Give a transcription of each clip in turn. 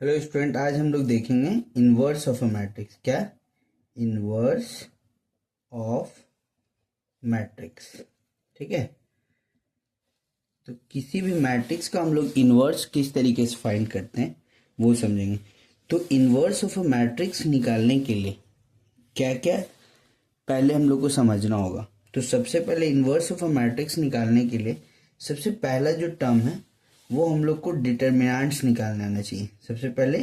Hello student, आज हम लोग देखेंगे इनवर्स ऑफ अ मैट्रिक्स। क्या? Inverse of matrix. ठीक है, तो किसी भी मैट्रिक्स का हम लोग इनवर्स किस तरीके से फाइंड करते हैं वो समझेंगे। तो इनवर्स ऑफ अ मैट्रिक्स निकालने के लिए क्या क्या पहले हम लोग को समझना होगा। तो सबसे पहले इनवर्स ऑफ अ मैट्रिक्स निकालने के लिए सबसे पहला जो टर्म है वो हम लोग को डिटर्मिनेंट्स निकालना आना चाहिए। सबसे पहले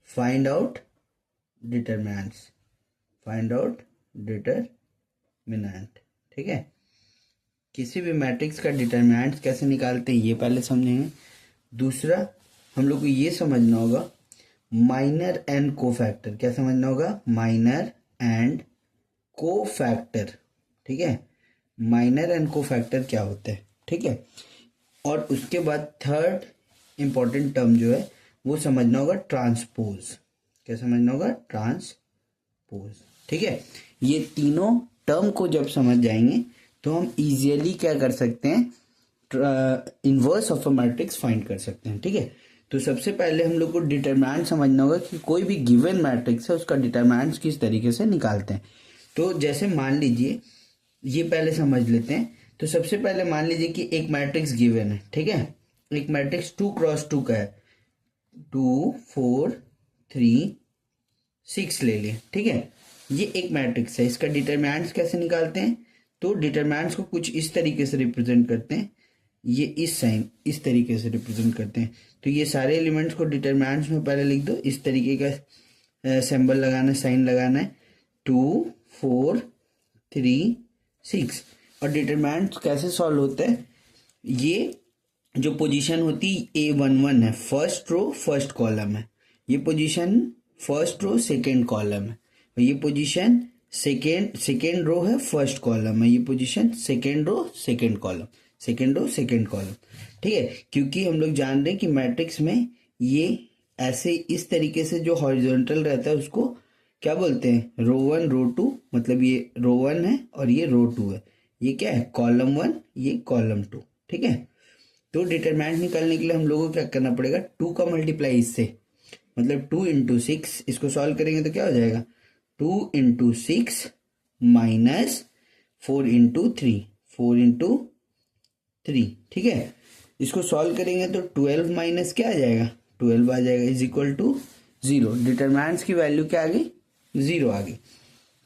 find out determinants, find out determinant. ठीक है, किसी भी मैट्रिक्स का डिटर्मिनेंट कैसे निकालते हैं ये पहले समझेंगे। दूसरा हम लोग को ये समझना होगा माइनर एंड कोफैक्टर। क्या समझना होगा? Minor and cofactor. ठीक है, माइनर एंड कोफैक्टर क्या होते हैं। ठीक है, और उसके बाद थर्ड इंपॉर्टेंट टर्म जो है वो समझना होगा ट्रांसपोज। क्या समझना होगा? ट्रांसपोज। ठीक है, ये तीनों टर्म को जब समझ जाएंगे तो हम इजीली क्या कर सकते हैं, inverse of a matrix find कर सकते हैं। ठीक है, तो सबसे पहले हम लोग को डिटरमिनेंट समझना होगा कि कोई भी गिवन मैट्रिक्स है उसका डिटरमिनेंट किस तरीके से निकालते हैं। तो जैसे मान लीजिए, ये पहले समझ लेते हैं। तो सबसे पहले मान लीजिए कि एक मैट्रिक्स गिवन है। ठीक है, एक मैट्रिक्स 2x2 का है, 2 4 3 6 ले लिए। ठीक है, ये एक मैट्रिक्स है। इसका डिटरमिनेंट्स कैसे निकालते हैं? तो डिटरमिनेंट्स को कुछ इस तरीके से रिप्रेजेंट करते हैं, ये इस साइन इस तरीके से रिप्रेजेंट करते हैं। तो ये सारे एलिमेंट्स को डिटरमिनेंट्स में पहले लिख दो। इस तरीके का सिंबल लगाना है, साइन लगाना है, 2 4 3 6। और डिटरमिनेंट्स कैसे सॉल्व होते हैं? ये जो पोजीशन होती A11 है, फर्स्ट रो फर्स्ट कॉलम है। ये position first row second column है। और ये पोजीशन सेकेंड रो है, फर्स्ट कॉलम है। ये position second row second column, second row second column. ठीक है, क्योंकि हम लोग जान रहे हैं कि मैट्रिक्स में ये ऐसे इस तरीके से जो हॉरिजॉन्टल रहता है उसको क्या बोलते हैं? रो 1 रो 2। मतलब ये रो 1 है और ये रो 2 है। ये क्या है? कॉलम 1, ये कॉलम 2। ठीक है, तो डिटरमिनेंट निकालने के लिए हम लोगों को क्या करना पड़ेगा? 2 का मल्टीप्लाई इससे, मतलब 2 इंटू 6। इसको सॉल्व करेंगे तो क्या हो जाएगा? 2 इंटू 6 माइनस 4 इंटू 3, 4 इंटू 3। ठीक है, इसको सॉल्व करेंगे तो 12 माइनस क्या आ जाएगा? 12 आ जाएगा, इज इक्वल टू 0। डिटरमिनेंट्स की वैल्यू क्या आ गई? 0 आ गई।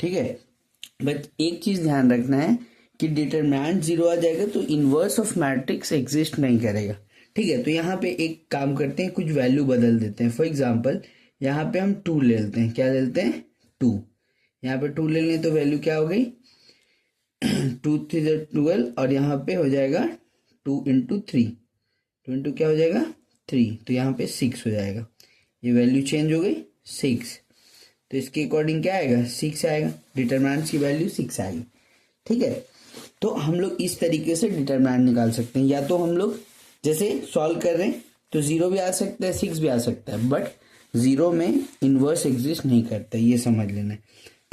ठीक है, बट एक चीज ध्यान रखना है कि डिटरमिनेंट 0 आ जाएगा तो इनवर्स ऑफ मैट्रिक्स एग्जिस्ट नहीं करेगा। ठीक है, तो यहाँ पे एक काम करते हैं, कुछ वैल्यू बदल देते हैं। फॉर एग्जाम्पल यहाँ पे हम 2 ले लेते हैं। क्या ले लेते हैं? 2। यहाँ पे 2 ले लें तो वैल्यू क्या हो गई? 2 3 12। और यहाँ पे हो जाएगा 2 इंटू 3, 2 इंटू क्या हो जाएगा? 3। तो यहाँ पे 6 हो जाएगा। ये वैल्यू चेंज हो गई 6। तो इसके अकॉर्डिंग क्या आएगा? 6 आएगा। डिटरमिनेंट्स की वैल्यू 6 आएगी। ठीक है, तो हम लोग इस तरीके से डिटरमिनेंट निकाल सकते हैं। या तो हम लोग जैसे सॉल्व कर रहे हैं तो 0 भी आ सकता है, 6 भी आ सकता है, बट 0 में इनवर्स एग्जिस्ट नहीं करता, ये समझ लेना है।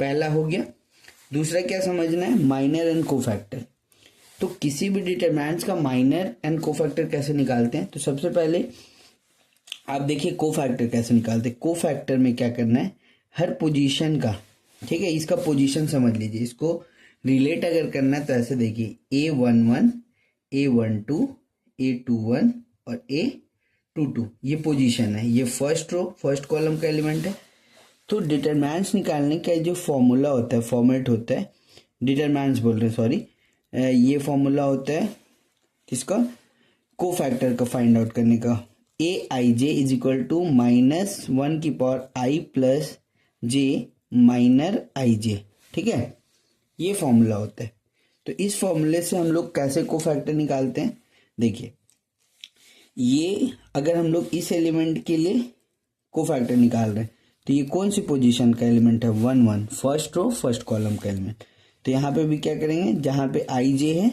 पहला हो गया। दूसरा क्या समझना है? Minor and cofactor. तो किसी भी डिटरमिनेंट्स का माइनर एंड कोफैक्टर कैसे निकालते हैं? तो सबसे पहले आप देखिए कोफैक्टर कैसे निकालते हैं। कोफैक्टर में क्या करना है? हर पोजीशन का, ठीक है, इसका पोजीशन समझ लीजिए। इसको रिलेट अगर करना है तो ऐसे देखिए, A11 A12 A21 और A22 ये पोजीशन है। ये फर्स्ट रो फर्स्ट कॉलम का एलिमेंट है। तो डिटरमिनेंट्स निकालने का जो फॉर्मूला होता है, फॉर्मेट होता है, डिटरमिनेंट्स बोल रहे हैं सॉरी, ये फॉर्मूला होता है किसका? कोफैक्टर का फाइंड आउट करने का। Aij इज इक्वल टू -1 की power I plus J minor Ij। ठीक है, ये फॉर्मूला होता है। तो इस फॉर्मूले से हम लोग कैसे कोफैक्टर निकालते हैं? देखिए, ये अगर हम लोग इस एलिमेंट के लिए कोफैक्टर निकाल रहे हैं तो ये कौन सी पोजीशन का एलिमेंट है? 1 1, फर्स्ट रो फर्स्ट कॉलम का एलिमेंट। तो यहाँ पे भी क्या करेंगे? जहाँ पे Ij है,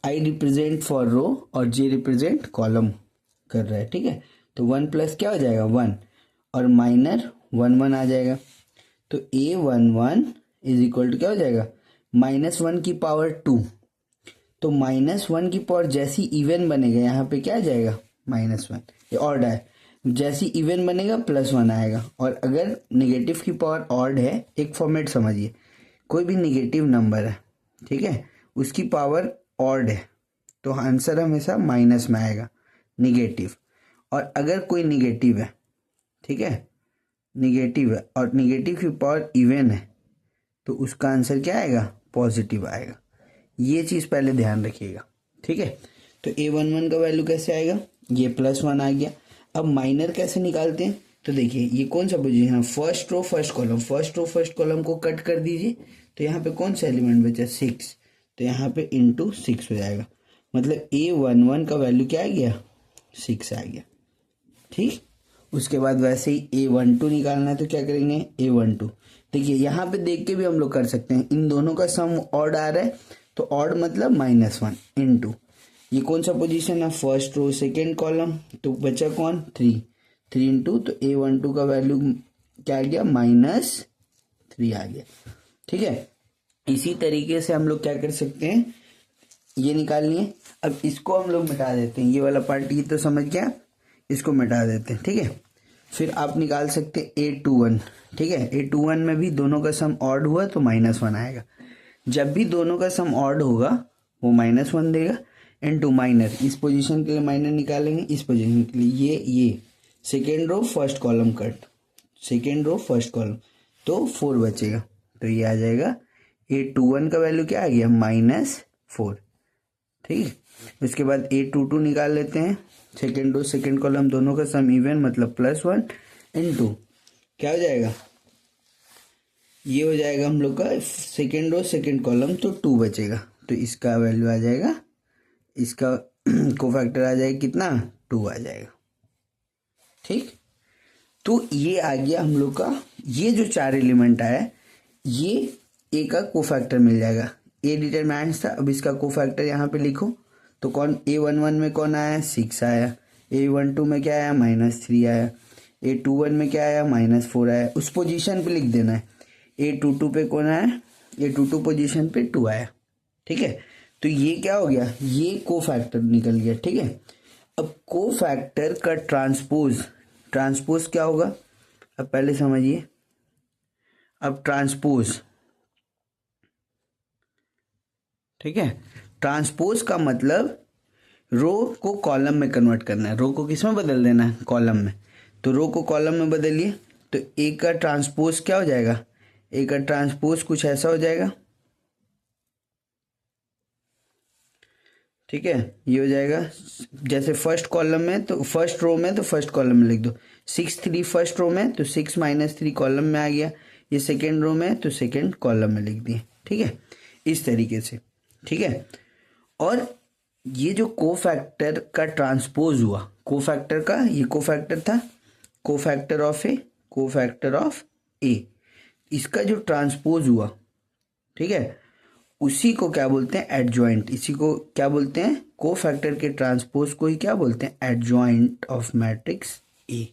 I रिप्रेजेंट फॉर रो और J रिप्रेजेंट कॉलम कर रहा है। ठीक है, तो 1 प्लस क्या हो जाएगा? 1 और माइनर 1 1 आ जाएगा। तो A11 इज इक्वल टू क्या हो जाएगा? -1 की पावर 2। तो -1 की पावर जैसी इवन बनेगा यहाँ पे क्या आ जाएगा? -1। ये ऑड है, जैसे इवन बनेगा +1 आएगा। और अगर नेगेटिव की पावर ऑड है, एक फॉर्मेट समझिए, कोई भी नेगेटिव नंबर है, ठीक है, उसकी पावर ऑड है तो आंसर हमेशा माइनस में आएगा, नेगेटिव। और अगर कोई नेगेटिव है, ठीक है, नेगेटिव है और नेगेटिव की पावर इवन है तो उसका आंसर क्या आएगा, पॉजिटिव आएगा। ये चीज़ पहले ध्यान रखिएगा, ठीक है। तो A11 का वैल्यू कैसे आएगा, ये +1 आ गया। अब माइनर कैसे निकालते हैं, तो देखिए ये कौन सा पोजीशन है, first row first column, first row first column को कट कर दीजिए तो यहाँ पे कौन सा एलिमेंट बचा, 6, तो यहाँ पे ×6 हो जाएगा। मतलब A11 का वैल्यू क्या आ गया, 6 आ गया, ठीक। उसके बाद वैसे ही A12 निकालना है तो क्या करेंगे, A12, देखिए यहाँ पे देख के भी हम लोग कर सकते हैं, इन दोनों का सम ऑड आ रहा है तो ऑड मतलब -1 इनटू, ये कौन सा पोजीशन है, फर्स्ट रो सेकेंड कॉलम, तो बचा कौन, 3 इंटू, तो A12 का वैल्यू क्या आ गया, -3 आ गया, ठीक है। इसी तरीके से हम लोग क्या कर सकते हैं, ये निकाल लिए। अब इसको हम लोग मिटा देते हैं, ये वाला पार्ट ये तो समझ गया, इसको मिटा देते हैं, ठीक है। फिर आप निकाल सकते हैं A21, ठीक है। A21 में भी दोनों का सम ऑड हुआ तो -1 आएगा। जब भी दोनों का सम ऑड होगा वो -1 देगा, इनटू माइनर, इस पोजीशन के लिए माइनर निकालेंगे, इस पोजीशन के लिए ये second row first column cut, second row first column, तो 4 बचेगा, तो ये आ जाएगा A21 का वैल्यू क्या आ गया, -4, ठीक। उसके बाद A22 निकाल लेते हैं, सेकेंड रो सेकेंड कॉलम दोनों का सम इवन मतलब +1 इनटू क्या हो जाएगा, ये हो जाएगा हम लोग का सेकेंड रो सेकेंड कॉलम, तो 2 बचेगा, तो इसका वैल्यू आ जाएगा, इसका कोफैक्टर आ जाएगा कितना, 2 आ जाएगा, ठीक। तो ये आ गया हम लोग का, ये जो 4 एलिमेंट आया ये ए का कोफैक्टर मिल जाएगा। ए डिटरमिनेंट्स था, अब इसका कोफैक्टर यहाँ पे लिखो, तो कौन, A11 में कौन आया, 6 आया, A12 में क्या आया, -3 आया, A21 में क्या आया, -4 आया, उस पोजीशन पे लिख देना है। A22 पे कौन आया, A22 पोजीशन पे 2 आया, ठीक है। तो ये क्या हो गया, ये कोफैक्टर निकल गया, ठीक है। अब कोफैक्टर का ट्रांसपोज क्या होगा, अब पहले समझिए। अब ट्रांसपोज, ठीक है, ट्रांसपोज का मतलब रो को कॉलम में कन्वर्ट करना है, रो को किस में बदल देना है, कॉलम में। तो रो को कॉलम में बदलिए तो ए का ट्रांसपोज क्या हो जाएगा, ए का ट्रांसपोज कुछ ऐसा हो जाएगा, ठीक है। ये हो जाएगा जैसे फर्स्ट कॉलम में तो फर्स्ट रो में, तो फर्स्ट कॉलम में लिख दो, 6 3 फर्स्ट रो में तो 6 -3 कॉलम में आ गया, ये सेकेंड रो में तो सेकेंड कॉलम में लिख दिए, ठीक है, इस तरीके से, ठीक है। और ये जो कोफैक्टर का ट्रांसपोज हुआ, कोफैक्टर का ये कोफैक्टर था, कोफैक्टर ऑफ ए, इसका जो ट्रांसपोज हुआ, ठीक है, उसी को क्या बोलते हैं, एडजॉइंट। इसी को क्या बोलते हैं, कोफैक्टर के ट्रांसपोज को ही क्या बोलते हैं, एडजॉइंट ऑफ मैट्रिक्स ए,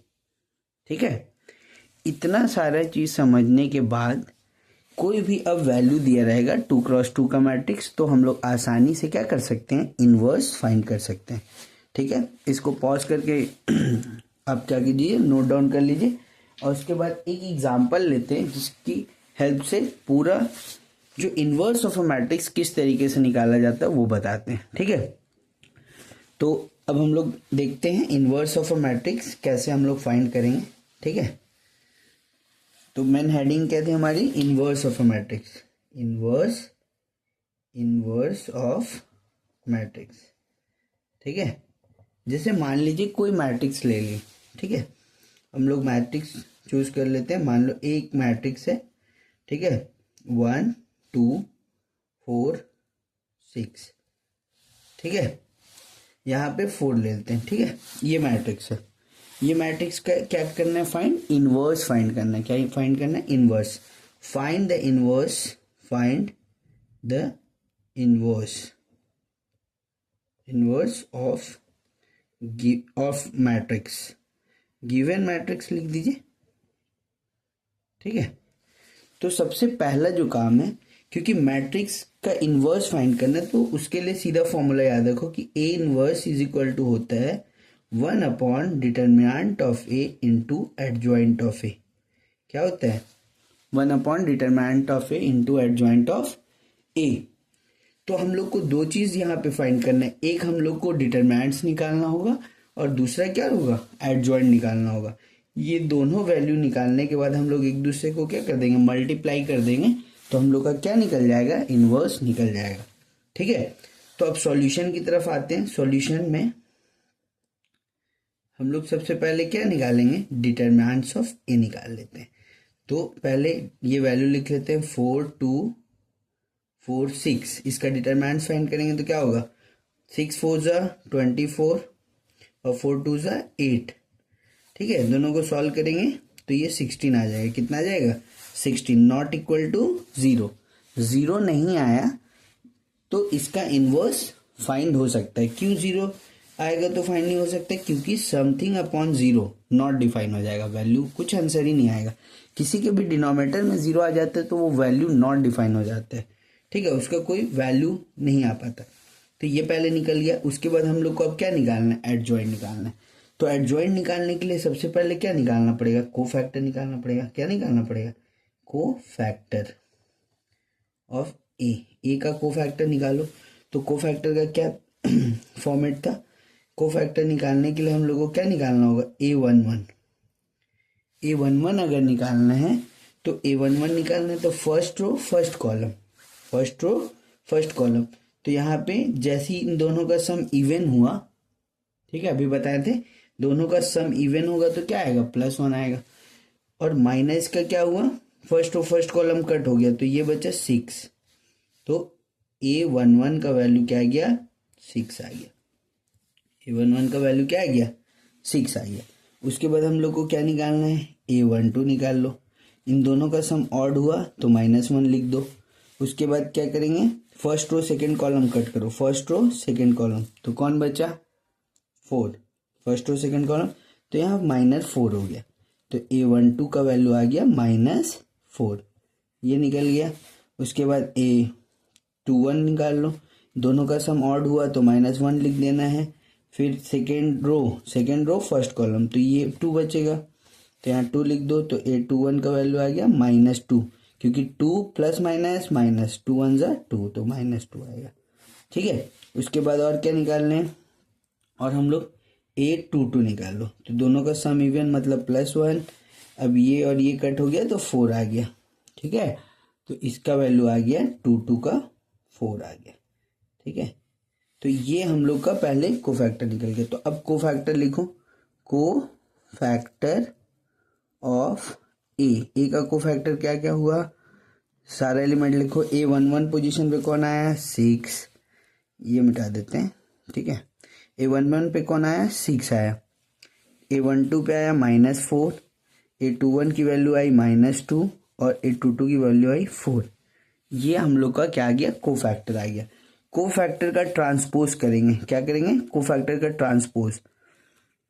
ठीक है। इतना सारा चीज समझने के बाद कोई भी अब वैल्यू दिया रहेगा 2x2 का मैट्रिक्स, तो हम लोग आसानी से क्या कर सकते हैं, इनवर्स फाइंड कर सकते हैं, ठीक है। इसको पॉज करके आप क्या कीजिए, नोट डाउन कर लीजिए, और उसके बाद एक एग्जांपल लेते हैं जिसकी हेल्प से पूरा जो इनवर्स ऑफ अ मैट्रिक्स किस तरीके से निकाला जाता है वो बताते हैं, ठीक है। तो अब हम लोग देखते हैं इनवर्स ऑफ अ मैट्रिक्स कैसे हम लोग फाइंड करेंगे, ठीक है। तो मेन हेडिंग क्या थी हमारी, inverse of a matrix, inverse of matrix, ठीक है। जैसे मान लीजिए कोई मैट्रिक्स ले ली, ठीक है, हम लोग मैट्रिक्स चूज कर लेते हैं, मान लो एक मैट्रिक्स है, ठीक है, 1 2 4 6, ठीक है, यहाँ पे 4 ले लेते हैं, ठीक है, ये मैट्रिक्स है। ये मैट्रिक्स का क्या करना है, फाइंड इनवर्स फाइंड करना है, क्या फाइंड करना है, inverse, find the inverse of matrix, given matrix लिख दीजिए, ठीक है। तो सबसे पहला जो काम है, क्योंकि मैट्रिक्स का इनवर्स फाइंड करना है तो उसके लिए सीधा फॉर्मूला याद रखो कि A inverse is equal to होता है 1 upon determinant of A into adjoint of A. क्या होता है? 1 upon determinant of A into adjoint of A. तो हम लोग को दो चीज यहाँ पे फाइंड करना है, एक हम लोग को डिटरमिनेंट्स निकालना होगा और दूसरा क्या होगा? एडजॉइंट निकालना होगा। ये दोनों वैल्यू निकालने के बाद हम लोग एक दूसरे को क्या कर देंगे? मल्टीप्लाई कर देंगे, तो हम लोग का क्या निकल जाएगा? इनवर्स निकल जाएगा। ठीक है, तो अब सॉल्यूशन की तरफ आते हैं। सॉल्यूशन में हम लोग सबसे पहले क्या निकालेंगे? डिटरमिनेंट्स ऑफ ए निकाल लेते हैं। तो पहले ये वैल्यू लिख लेते हैं 4 2 4 6। इसका डिटरमिनेंट्स फाइंड करेंगे तो क्या होगा? 6 4 ज़ा 24 और 4 2 ज़ा 8। ठीक है, दोनों को सॉल्व करेंगे तो ये 16 आ जाएगा। कितना आ जाएगा? 16। Not equal to 0। 0 नहीं आया तो इसका इनवर्स फाइंड हो सकता है। क्यों 0 आएगा तो फाइंड नहीं हो सकता? क्योंकि समथिंग अपॉन 0 नॉट डिफाइन हो जाएगा, वैल्यू कुछ आंसर ही नहीं आएगा। किसी के भी डिनोमिनेटर में 0 आ जाता है तो वो वैल्यू नॉट डिफाइन हो जाता है। ठीक है, उसका कोई वैल्यू नहीं आ पाता। तो ये पहले निकल गया। उसके बाद हम लोग को अब क्या निकालना है? एडजॉइंट निकालना है। तो एडजॉइंट निकालने के लिए सबसे पहले क्या निकालना पड़ेगा? कोफैक्टर निकालना पड़ेगा। क्या निकालना पड़ेगा? कोफैक्टर ऑफ ए का कोफैक्टर निकालो। तो कोफैक्टर का क्या फॉर्मेट था? कोफैक्टर निकालने के लिए हम लोग को क्या निकालना होगा? A11। A11 अगर निकालना है तो A11 निकालना है तो first row first column, first row first column. तो यहाँ पे जैसे ही इन दोनों का सम इवन हुआ, ठीक है, अभी बताए थे, दोनों का सम इवन होगा तो क्या आएगा? +1 आएगा। और माइनस का क्या हुआ? First row first column cut हो गया तो ये बचा 6। तो A11 का वैल्यू क्या आ गया? 6 आ गया। A11 का वैल्यू क्या आ गया? 6 आ गया। उसके बाद हम लोग को क्या निकालना है? A12 निकाल लो। इन दोनों का सम ऑड हुआ तो -1 लिख दो। उसके बाद क्या करेंगे? First row second column cut करो, फर्स्ट रो सेकंड कॉलम, तो कौन बचा? 4। फर्स्ट रो सेकंड कॉलम, तो यहाँ -4 हो गया। तो A12 का वैल्यू आ गया -4, ये निकल गया। उसके बाद A21 निकाल लो। दोनों का सम ऑड हुआ तो -1 लिख देना है। फिर सेकेंड रो फर्स्ट कॉलम, तो ये 2 बचेगा, तो यहाँ 2 लिख दो। तो A21 का वैल्यू आ गया -2, क्योंकि 2 + माइनस 2 1 ज़ा 2, तो -2 आएगा। ठीक है, उसके बाद और क्या निकालने हैं? और हम लोग A22 निकाल लो। तो दोनों का सम इवन मतलब +1। अब ये और ये कट हो गया तो 4 आ गया। ठीक है, तो इसका वैल्यू आ गया 2 का 4 आ गया। ठीक है, तो ये हम लोग का पहले कोफैक्टर निकल गया। तो अब कोफैक्टर लिखो। कोफैक्टर ऑफ ए का कोफैक्टर क्या क्या हुआ? सारा एलिमेंट लिखो। A11 पोजीशन पे कौन आया? 6, ये मिटा देते हैं। ठीक है, A11 पे कौन आया? 6 आया। A12 पे आया -4, A21 की वैल्यू आई -2 और A22 की वैल्यू आई 4। ये हम लोग का क्या आ गया? कोफैक्टर आ गया। कोफैक्टर का ट्रांसपोज करेंगे। क्या करेंगे? कोफैक्टर का ट्रांसपोज।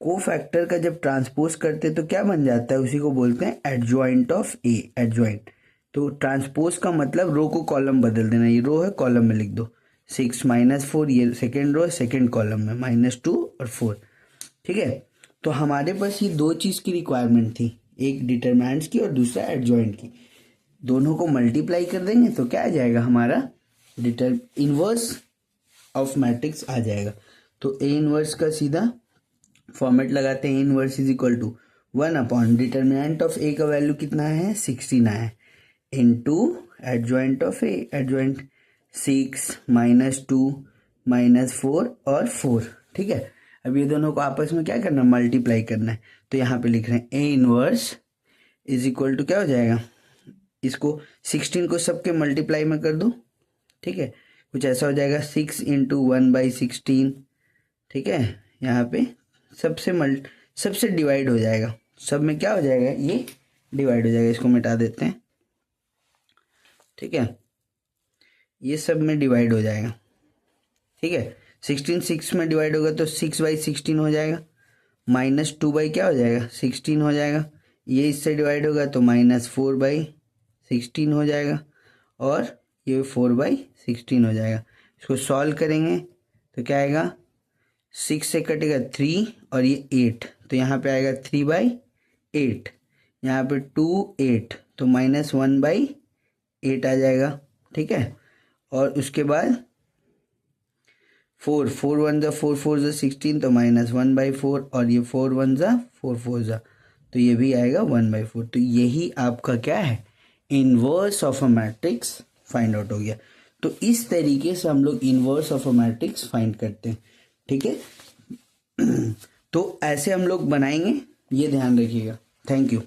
कोफैक्टर का जब ट्रांसपोज करते तो क्या बन जाता है? उसी को बोलते हैं एडजॉइंट ऑफ ए, एडजॉइंट। तो ट्रांसपोज का मतलब रो को कॉलम बदल देना। ये रो है, कॉलम में लिख दो 6 -4, ये सेकेंड रो सेकेंड कॉलम में -2 और 4। ठीक है, तो हमारे पास ये दो चीज़ की रिक्वायरमेंट थी, एक डिटरमिनेंट्स की और दूसरा एडजॉइंट की। दोनों को मल्टीप्लाई कर देंगे तो क्या आ जाएगा? हमारा इनवर्स ऑफ मैट्रिक्स आ जाएगा। तो ए इनवर्स का सीधा फॉर्मेट लगाते हैं। A inverse is equal to 1 upon determinant of A का वैल्यू कितना है? 16 है, into adjoint of A, adjoint 6 -2 -4 और 4। ठीक है, अब ये दोनों को आपस में क्या करना है? मल्टीप्लाई करना है। तो यहाँ पे लिख रहे हैं A inverse is equal to क्या हो जाएगा? इसको 16 को सबके मल्टीप्लाई में कर दो। ठीक है, कुछ ऐसा हो जाएगा 6 × 1/16। ठीक है, यहाँ पे सबसे डिवाइड हो जाएगा। सब में क्या हो जाएगा? ये डिवाइड हो जाएगा। इसको मिटा देते हैं। ठीक है, ये सब में डिवाइड हो जाएगा। ठीक है, 16 6 में डिवाइड होगा तो 6/16 हो जाएगा। -2 क्या हो जाएगा? 16 हो जाएगा। ये इससे डिवाइड होगा तो -4/16 हो जाएगा और ये 4/16 हो जाएगा। इसको सॉल्व करेंगे तो क्या आएगा? 6 से कटेगा 3 और ये 8, तो यहाँ पे आएगा 3/8, यहाँ पे 2 8, तो -1/8 आ जाएगा। ठीक है, और उसके बाद 4 4 1 जा 4 4 जा 16, तो -1/4, और ये 4 1 जा 4 4 जा, तो ये भी आएगा 1/4। तो यही आपका क्या है, inverse of a matrix find out हो गया। तो इस तरीके से हम लोग inverse of a matrix find करते हैं। ठीक है, तो ऐसे हम लोग बनाएंगे, ये ध्यान रखिएगा। Thank you.